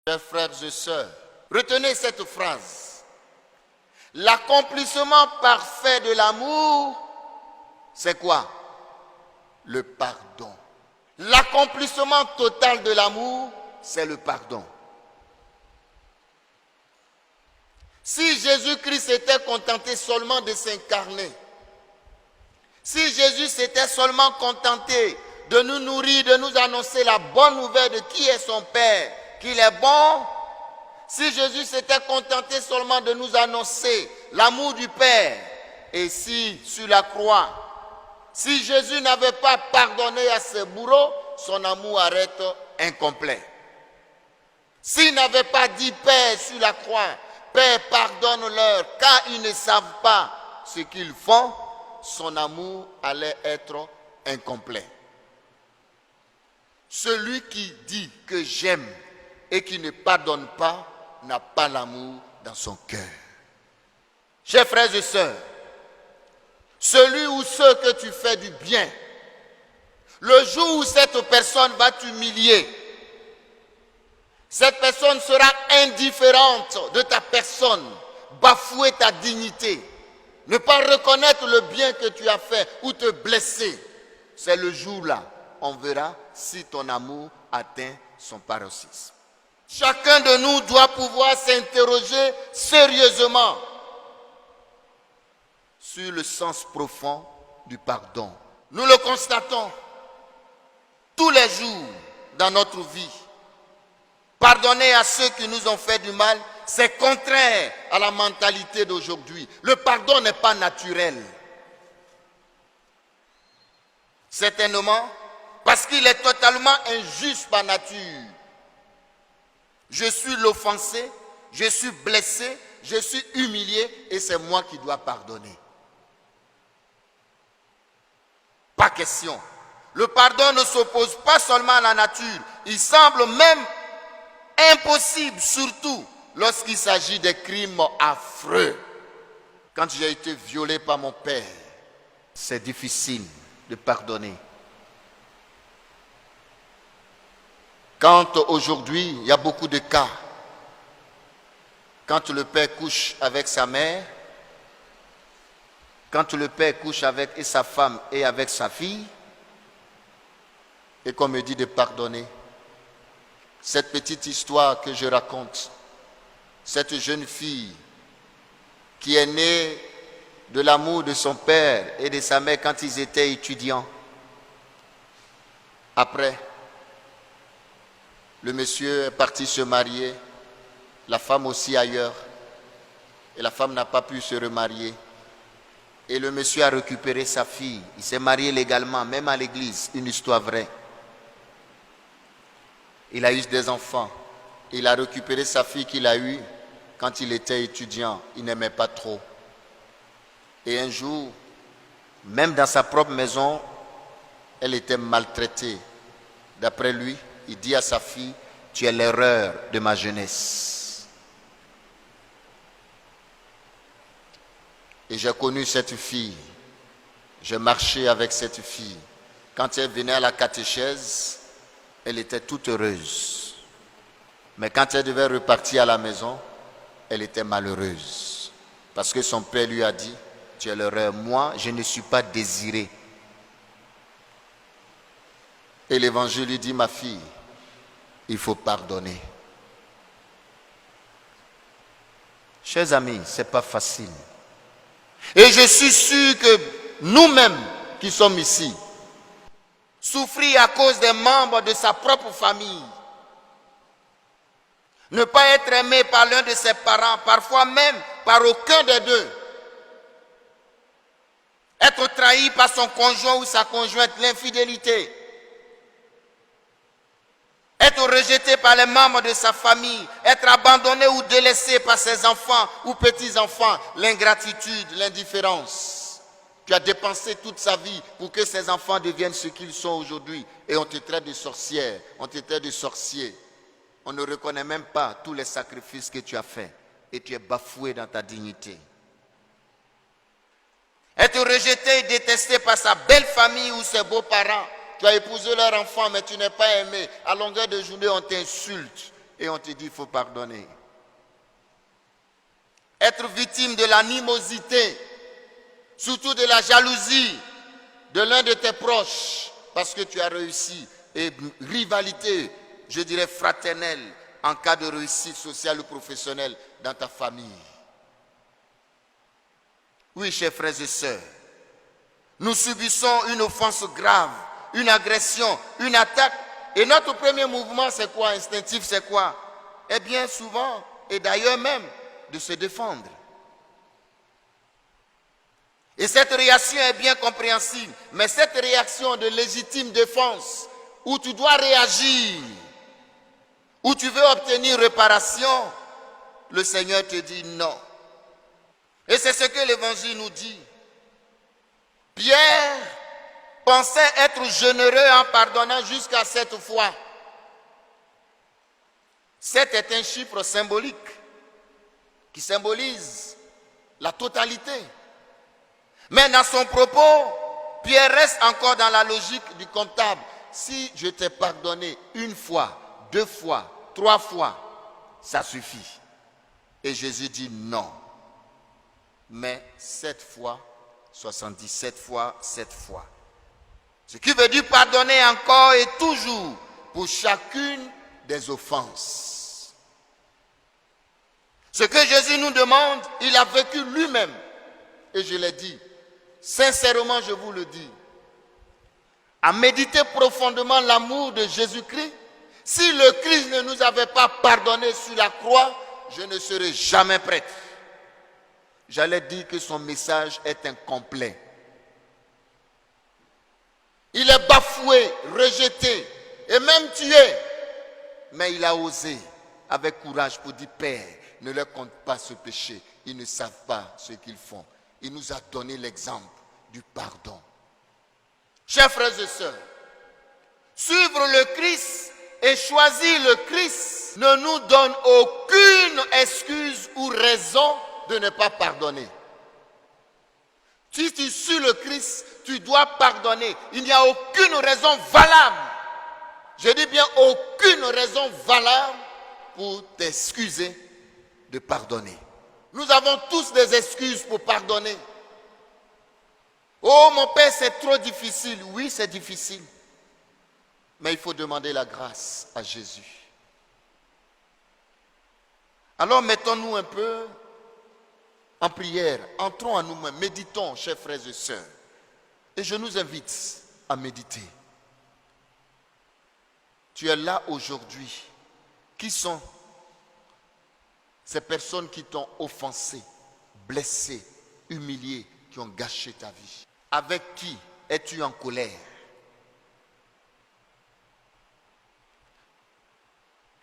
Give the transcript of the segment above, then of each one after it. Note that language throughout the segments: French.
Chers frères et sœurs, retenez cette phrase. L'accomplissement parfait de l'amour, c'est quoi? Le pardon. L'accomplissement total de l'amour, c'est le pardon. Si Jésus-Christ s'était contenté seulement de s'incarner, si Jésus s'était seulement contenté de nous nourrir, de nous annoncer la bonne nouvelle de qui est son Père, qu'il est bon, si Jésus s'était contenté seulement de nous annoncer l'amour du Père, et si sur la croix, si Jésus n'avait pas pardonné à ses bourreaux, son amour arrête incomplet. S'il n'avait pas dit Père sur la croix, Père pardonne-leur car ils ne savent pas ce qu'ils font, son amour allait être incomplet. Celui qui dit que j'aime et qui ne pardonne pas n'a pas l'amour dans son cœur. Chers frères et sœurs, celui ou ceux que tu fais du bien, le jour où cette personne va t'humilier, cette personne sera indifférente de ta personne, bafouer ta dignité, ne pas reconnaître le bien que tu as fait ou te blesser. C'est le jour-là, on verra si ton amour atteint son paroxysme. Chacun de nous doit pouvoir s'interroger sérieusement sur le sens profond du pardon. Nous le constatons tous les jours dans notre vie. Pardonner à ceux qui nous ont fait du mal, c'est contraire à la mentalité d'aujourd'hui. Le pardon n'est pas naturel. Certainement, parce qu'il est totalement injuste par nature. Je suis l'offensé, je suis blessé, je suis humilié et c'est moi qui dois pardonner. Pas question. Le pardon ne s'oppose pas seulement à la nature, il semble même impossible, surtout lorsqu'il s'agit des crimes affreux. Quand j'ai été violé par mon père, c'est difficile de pardonner. Quand aujourd'hui, il y a beaucoup de cas, quand le père couche avec sa mère, quand le père couche avec sa femme et avec sa fille, et qu'on me dit de pardonner, cette petite histoire que je raconte, cette jeune fille qui est née de l'amour de son père et de sa mère quand ils étaient étudiants. Après, le monsieur est parti se marier, la femme aussi ailleurs, et la femme n'a pas pu se remarier. Et le monsieur a récupéré sa fille, il s'est marié légalement, même à l'église, une histoire vraie. Il a eu des enfants. Il a récupéré sa fille qu'il a eue quand il était étudiant. Il n'aimait pas trop. Et un jour, même dans sa propre maison, elle était maltraitée. D'après lui, il dit à sa fille, « Tu es l'erreur de ma jeunesse. » Et j'ai connu cette fille. J'ai marché avec cette fille. Quand elle venait à la catéchèse, elle était toute heureuse. Mais quand elle devait repartir à la maison, elle était malheureuse. Parce que son père lui a dit, tu es l'erreur, moi je ne suis pas désiré. Et l'évangile lui dit, ma fille, il faut pardonner. Chers amis, ce n'est pas facile. Et je suis sûr que nous-mêmes qui sommes ici, souffrir à cause des membres de sa propre famille, ne pas être aimé par l'un de ses parents, parfois même par aucun des deux, être trahi par son conjoint ou sa conjointe, l'infidélité, être rejeté par les membres de sa famille, être abandonné ou délaissé par ses enfants ou petits-enfants, l'ingratitude, l'indifférence. Tu as dépensé toute sa vie pour que ses enfants deviennent ce qu'ils sont aujourd'hui. Et on te traite de sorcière, on te traite de sorcier. On ne reconnaît même pas tous les sacrifices que tu as faits. Et tu es bafoué dans ta dignité. Être rejeté et détesté par sa belle famille ou ses beaux-parents. Tu as épousé leur enfant, mais tu n'es pas aimé. À longueur de journée, on t'insulte. et on te dit il faut pardonner. Être victime de l'animosité, surtout de la jalousie de l'un de tes proches, parce que tu as réussi, et rivalité, je dirais fraternelle, en cas de réussite sociale ou professionnelle dans ta famille. Oui, chers frères et sœurs, nous subissons une offense grave, une agression, une attaque, et notre premier mouvement, c'est quoi? Instinctif, c'est quoi? Eh bien, souvent, et d'ailleurs même, de se défendre. Et cette réaction est bien compréhensible, mais cette réaction de légitime défense, où tu dois réagir, où tu veux obtenir réparation, le Seigneur te dit non. Et c'est ce que l'Évangile nous dit. Pierre pensait être généreux en pardonnant jusqu'à 7 fois. 7 est un chiffre symbolique qui symbolise la totalité. Mais dans son propos, Pierre reste encore dans la logique du comptable. Si je t'ai pardonné 1 fois, 2 fois, 3 fois, ça suffit. Et Jésus dit non. Mais 7 fois, 77 fois, 7 fois. Ce qui veut dire pardonner encore et toujours pour chacune des offenses. Ce que Jésus nous demande, il a vécu lui-même. Et je l'ai dit, sincèrement je vous le dis, à méditer profondément l'amour de Jésus-Christ. Si le Christ ne nous avait pas pardonné sur la croix, je ne serais jamais prêtre. J'allais dire que son message est incomplet. Il est bafoué, rejeté et même tué. Mais il a osé avec courage pour dire, Père, ne leur compte pas ce péché. Ils ne savent pas ce qu'ils font. Il nous a donné l'exemple du pardon. Chers frères et sœurs, suivre le Christ et choisir le Christ ne nous donne aucune excuse ou raison de ne pas pardonner. Si tu suis le Christ, tu dois pardonner. Il n'y a aucune raison valable. Je dis bien aucune raison valable pour t'excuser de pardonner. Nous avons tous des excuses pour pardonner. Oh mon Père, c'est trop difficile. Oui, c'est difficile. Mais il faut demander la grâce à Jésus. Alors mettons-nous un peu en prière. Entrons en nous-mêmes. Méditons, chers frères et sœurs. Et je nous invite à méditer. Tu es là aujourd'hui. Qui sont ces personnes qui t'ont offensé, blessé, humilié, qui ont gâché ta vie? Avec qui es-tu en colère?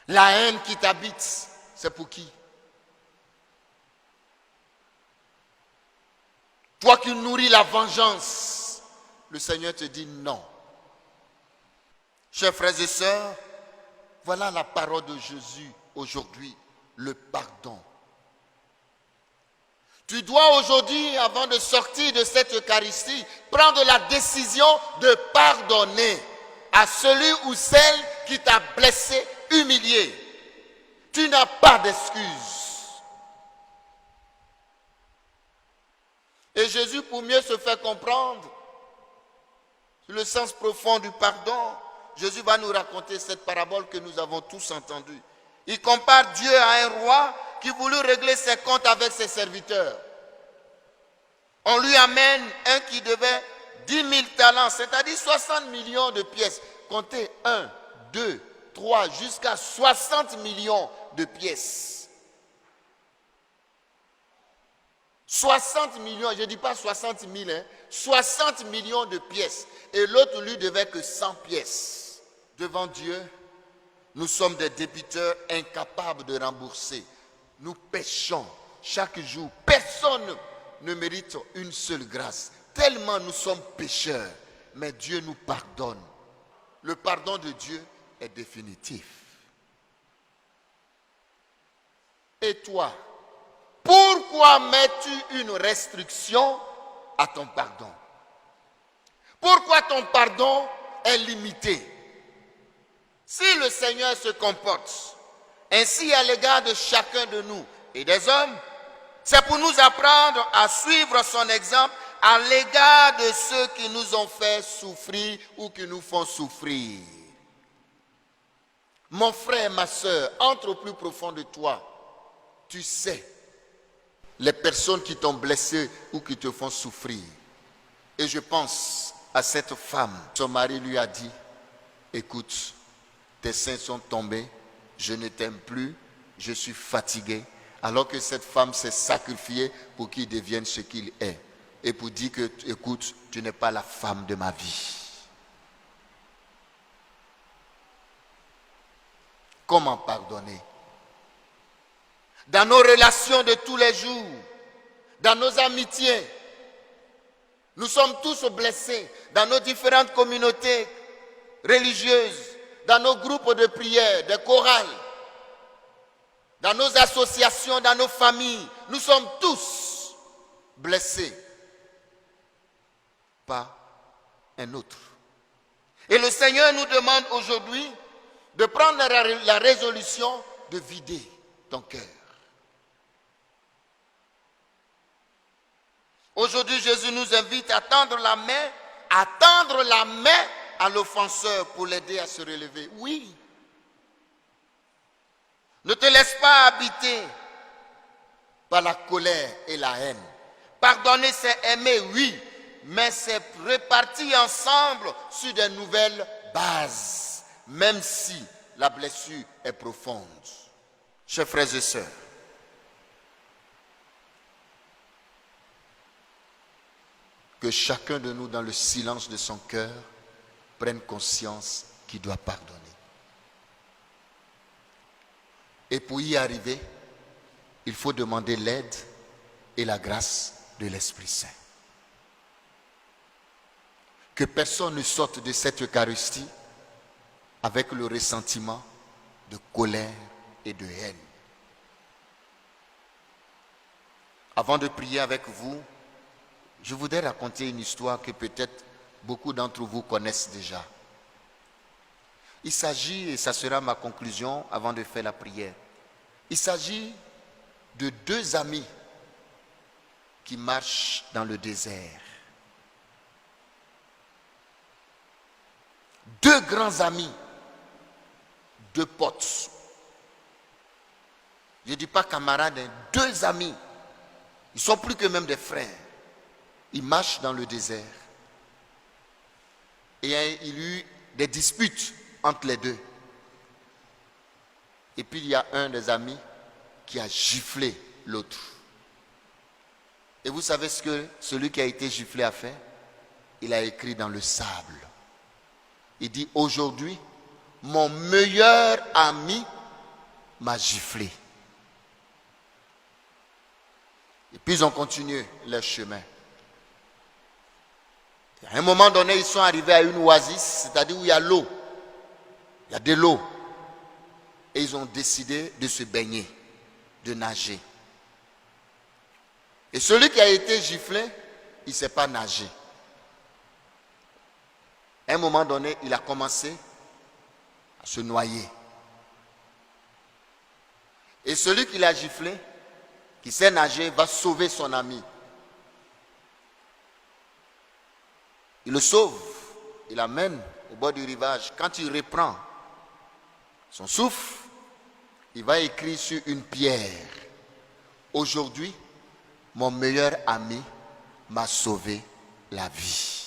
La haine qui t'habite, c'est pour qui? Toi qui nourris la vengeance, le Seigneur te dit non. Chers frères et sœurs, voilà la parole de Jésus aujourd'hui, le pardon. Tu dois aujourd'hui, avant de sortir de cette Eucharistie, prendre la décision de pardonner à celui ou celle qui t'a blessé, humilié. Tu n'as pas d'excuse. Et Jésus, pour mieux se faire comprendre le sens profond du pardon, Jésus va nous raconter cette parabole que nous avons tous entendue. Il compare Dieu à un roi qui voulut régler ses comptes avec ses serviteurs. On lui amène un qui devait 10 000 talents, c'est-à-dire 60 millions de pièces. Comptez 1, 2, 3, jusqu'à 60 millions de pièces. 60 millions, je ne dis pas 60 000, 60 millions de pièces. Et l'autre lui devait que 100 pièces. Devant Dieu, nous sommes des débiteurs incapables de rembourser. Nous péchons chaque jour. Personne ne mérite une seule grâce. Tellement nous sommes pécheurs. Mais Dieu nous pardonne. Le pardon de Dieu est définitif. Et toi, pourquoi mets-tu une restriction à ton pardon? Pourquoi ton pardon est limité? Si le Seigneur se comporte ainsi à l'égard de chacun de nous et des hommes, c'est pour nous apprendre à suivre son exemple à l'égard de ceux qui nous ont fait souffrir ou qui nous font souffrir. Mon frère, ma soeur, entre au plus profond de toi. Tu sais les personnes qui t'ont blessé ou qui te font souffrir. Et je pense à cette femme. Son mari lui a dit, écoute, tes seins sont tombés, je ne t'aime plus, je suis fatigué. Alors que cette femme s'est sacrifiée pour qu'il devienne ce qu'il est. Et pour dire que, écoute, tu n'es pas la femme de ma vie. Comment pardonner? Dans nos relations de tous les jours, dans nos amitiés, nous sommes tous blessés dans nos différentes communautés religieuses, dans nos groupes de prière, de chorales, dans nos associations, dans nos familles. Nous sommes tous blessés par un autre. Et le Seigneur nous demande aujourd'hui de prendre la résolution de vider ton cœur. Aujourd'hui, Jésus nous invite à tendre la main à l'offenseur pour l'aider à se relever. Oui. Ne te laisse pas habiter par la colère et la haine. Pardonner, c'est aimer, oui, mais c'est repartir ensemble sur de nouvelles bases, même si la blessure est profonde. Chers frères et sœurs, que chacun de nous, dans le silence de son cœur, prenne conscience qu'il doit pardonner. Et pour y arriver, il faut demander l'aide et la grâce de l'Esprit Saint. Que personne ne sorte de cette Eucharistie avec le ressentiment de colère et de haine. Avant de prier avec vous, je voudrais raconter une histoire que peut-être beaucoup d'entre vous connaissent déjà. Il s'agit, et ça sera ma conclusion avant de faire la prière, il s'agit de deux amis qui marchent dans le désert. Deux grands amis, deux potes. Je ne dis pas camarades, deux amis. Ils sont plus que même des frères. Ils marchent dans le désert. Et il y a eu des disputes entre les deux. Et puis il y a un des amis qui a giflé l'autre. Et vous savez ce que celui qui a été giflé a fait? Il a écrit dans le sable. Il dit, aujourd'hui, mon meilleur ami m'a giflé. Et puis ils ont continué leur chemin. Et à un moment donné, ils sont arrivés à une oasis, c'est-à-dire où il y a l'eau. Il y a de l'eau. Et ils ont décidé de se baigner, de nager. Et celui qui a été giflé, il ne sait pas nager. À un moment donné, il a commencé à se noyer. Et celui qui l'a giflé, qui sait nager, va sauver son ami. Il le sauve, il l'amène au bord du rivage. Quand il reprend son souffle, il va écrire sur une pierre, aujourd'hui, mon meilleur ami m'a sauvé la vie.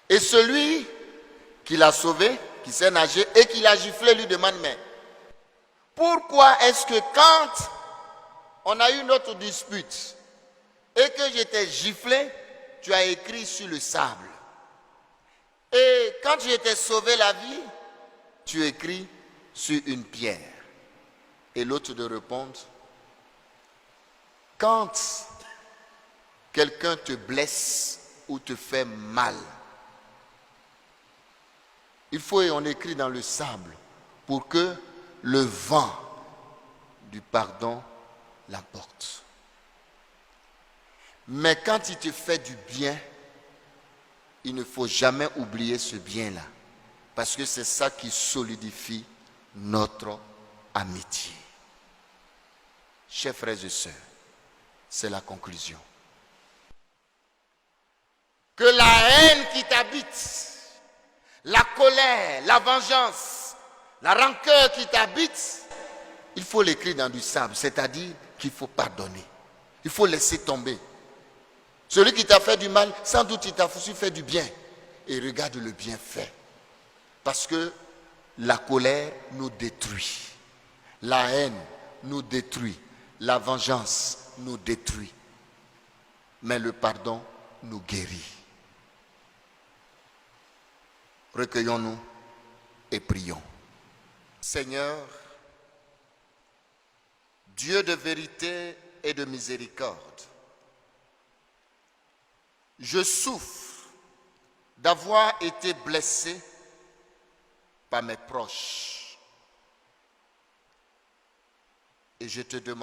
Et celui qui l'a sauvé, qui sait nager et qui l'a giflé, lui demande, mais pourquoi est-ce que quand on a eu notre dispute et que j'étais giflé, tu as écrit sur le sable? Et quand j'ai été sauvé la vie, tu écris sur une pierre. Et l'autre de répondre, quand quelqu'un te blesse ou te fait mal, il faut, et on écrit dans le sable, pour que le vent du pardon l'emporte. Mais quand il te fait du bien, il ne faut jamais oublier ce bien-là. Parce que c'est ça qui solidifie notre amitié. Chers frères et sœurs, c'est la conclusion. Que la haine qui t'habite, la colère, la vengeance, la rancœur qui t'habite, il faut l'écrire dans du sable, c'est-à-dire qu'il faut pardonner. Il faut laisser tomber. Celui qui t'a fait du mal, sans doute il t'a fait du bien. Et regarde le bienfait. Parce que la colère nous détruit. La haine nous détruit. La vengeance nous détruit. Mais le pardon nous guérit. Recueillons-nous et prions. Seigneur, Dieu de vérité et de miséricorde, je souffre d'avoir été blessé par mes proches. Et je te demande